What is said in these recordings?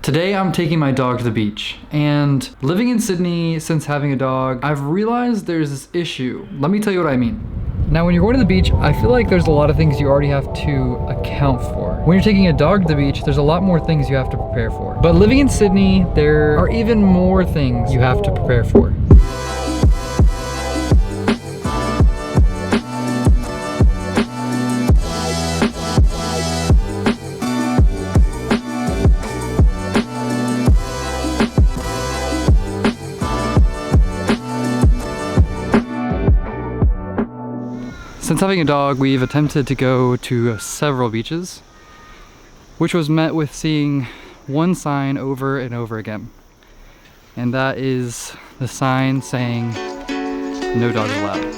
Today I'm taking my dog to the beach, and living in Sydney since having a dog, I've realized there's this issue. Let me tell you what I mean. Now when you're going to the beach, I feel like there's a lot of things you already have to account for. When you're taking a dog to the beach, there's a lot more things you have to prepare for. But living in Sydney, there are even more things you have to prepare for. Since having a dog, we've attempted to go to several beaches, which was met with seeing one sign over and over again. And that is the sign saying, "No dogs allowed."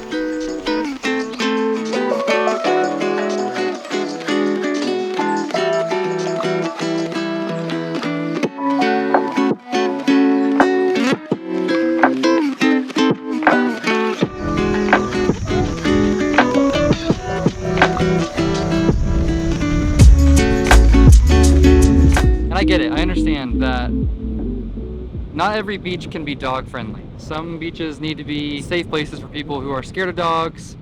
I get it, I understand that not every beach can be dog friendly. Some beaches need to be safe places for people who are scared of dogs,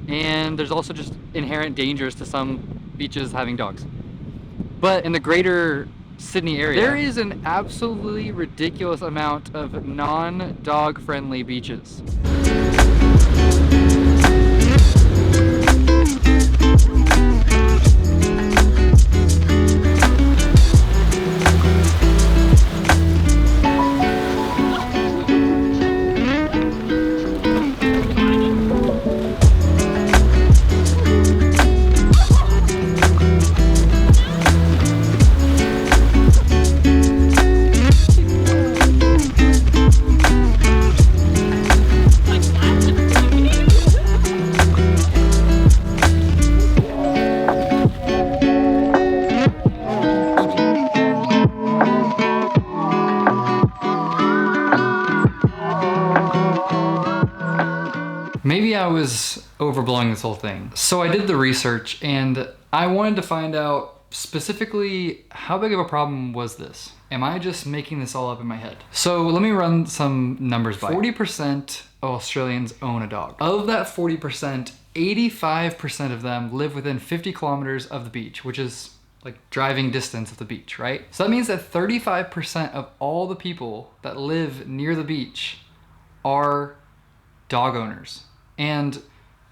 and there's also just inherent dangers to some beaches having dogs. But in the greater Sydney area, there is an absolutely ridiculous amount of non-dog friendly beaches. Maybe I was overblowing this whole thing. So I did the research and I wanted to find out specifically how big of a problem was this? Am I just making this all up in my head? So let me run some numbers by. 40% of Australians own a dog. Of that 40%, 85% of them live within 50 kilometers of the beach, which is like driving distance of the beach, right? So that means that 35% of all the people that live near the beach are dog owners and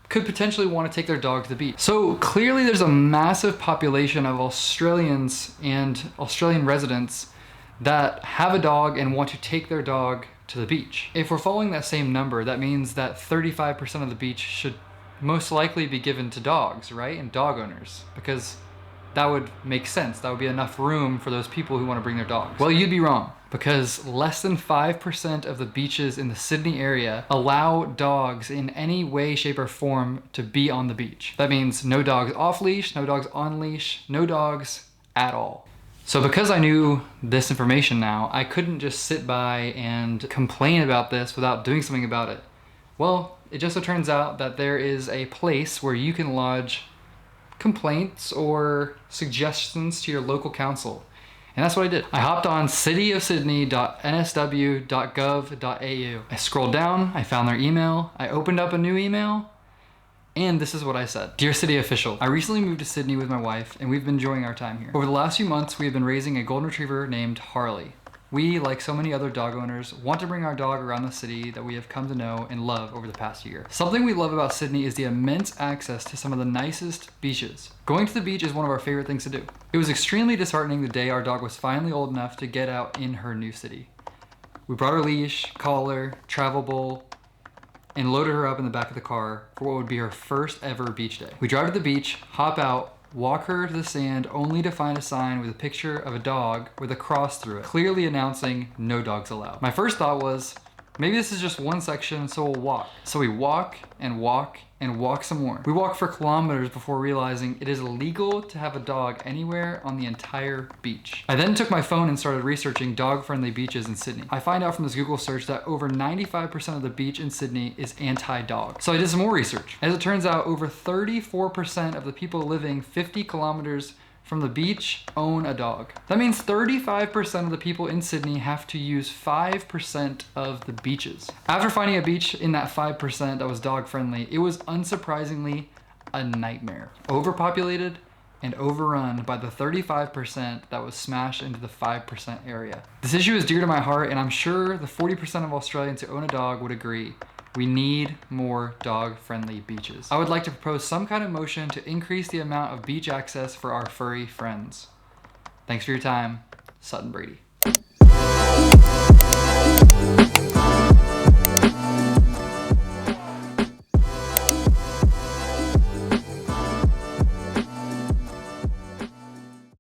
could potentially want to take their dog to the beach. So clearly there's a massive population of Australians and Australian residents that have a dog and want to take their dog to the beach. If we're following that same number, that means that 35% of the beach should most likely be given to dogs, right? And dog owners, because that would make sense. That would be enough room for those people who want to bring their dogs. Well, you'd be wrong, because less than 5% of the beaches in the Sydney area allow dogs in any way, shape, or form to be on the beach. That means no dogs off leash, no dogs on leash, no dogs at all. So because I knew this information now, I couldn't just sit by and complain about this without doing something about it. Well, it just so turns out that there is a place where you can lodge complaints or suggestions to your local council. And that's what I did. I hopped on cityofsydney.nsw.gov.au. I scrolled down, I found their email, I opened up a new email, and this is what I said. Dear City Official, I recently moved to Sydney with my wife, and we've been enjoying our time here. Over the last few months, we have been raising a golden retriever named Harley. We, like so many other dog owners, want to bring our dog around the city that we have come to know and love over the past year. Something we love about Sydney is the immense access to some of the nicest beaches. Going to the beach is one of our favorite things to do. It was extremely disheartening the day our dog was finally old enough to get out in her new city. We brought her leash, collar, travel bowl, and loaded her up in the back of the car for what would be her first ever beach day. We drive to the beach, hop out, walk her to the sand only to find a sign with a picture of a dog with a cross through it, clearly announcing no dogs allowed. My first thought was, maybe this is just one section, so we'll walk. So we walk and walk and walk some more. We walked for kilometers before realizing it is illegal to have a dog anywhere on the entire beach. I then took my phone and started researching dog-friendly beaches in Sydney. I find out from this Google search that over 95% of the beach in Sydney is anti-dog. So I did some more research. As it turns out, over 34% of the people living 50 kilometers from the beach own a dog. That means 35% of the people in Sydney have to use 5% of the beaches. After finding a beach in that 5% that was dog friendly, it was unsurprisingly a nightmare. Overpopulated and overrun by the 35% that was smashed into the 5% area. This issue is dear to my heart, and I'm sure the 40% of Australians who own a dog would agree. We need more dog-friendly beaches. I would like to propose some kind of motion to increase the amount of beach access for our furry friends. Thanks for your time, Sutton Brady.